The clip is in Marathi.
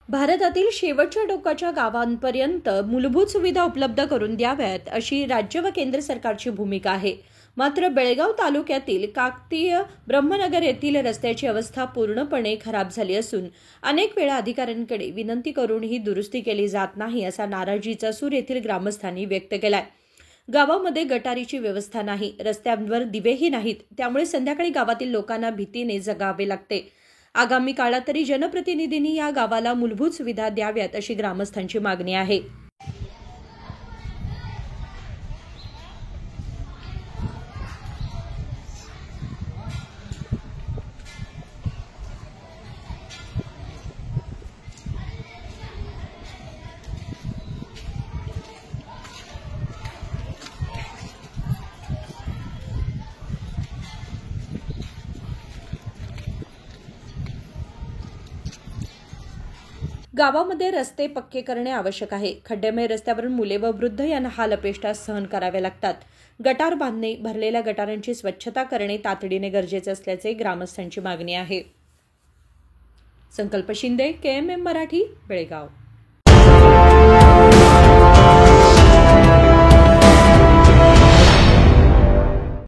भारतातील शेवटच्या टोकाच्या गावांपर्यंत मूलभूत सुविधा उपलब्ध करून द्याव्यात अशी राज्य व केंद्र सरकारची भूमिका आहे. मात्र बेळगाव तालुक्यातील काकतीय ब्रह्मनगर येथील रस्त्याची अवस्था पूर्णपणे खराब झाली असून अनेक वेळा अधिकाऱ्यांकडे विनंती करूनही दुरुस्ती केली जात नाही असा नाराजीचा सूर येथील ग्रामस्थांनी व्यक्त केलाय. गावामध्ये गटारीची व्यवस्था नाही, रस्त्यांवर दिवेही नाहीत, त्यामुळे संध्याकाळी गावातील लोकांना भीतीने जगावे लागते. आगामी काळात तरी जनप्रतिनिधींनी या गावाला मूलभूत सुविधा द्याव्यात अशी ग्रामस्थांची मागणी आहे. गावामध्ये रस्ते पक्के करणे आवश्यक आहे. खड्डेमय रस्त्यावरून मुले व वृद्ध यांना हाल अपेष्टा सहन कराव्या लागतात. गटार बांधणे, भरलेल्या गटारांची स्वच्छता करणे तातडीने गरजेचे असल्याचे ग्रामस्थांची मागणी आहे. संकल्प शिंदे, KMM मराठी, बेळगाव.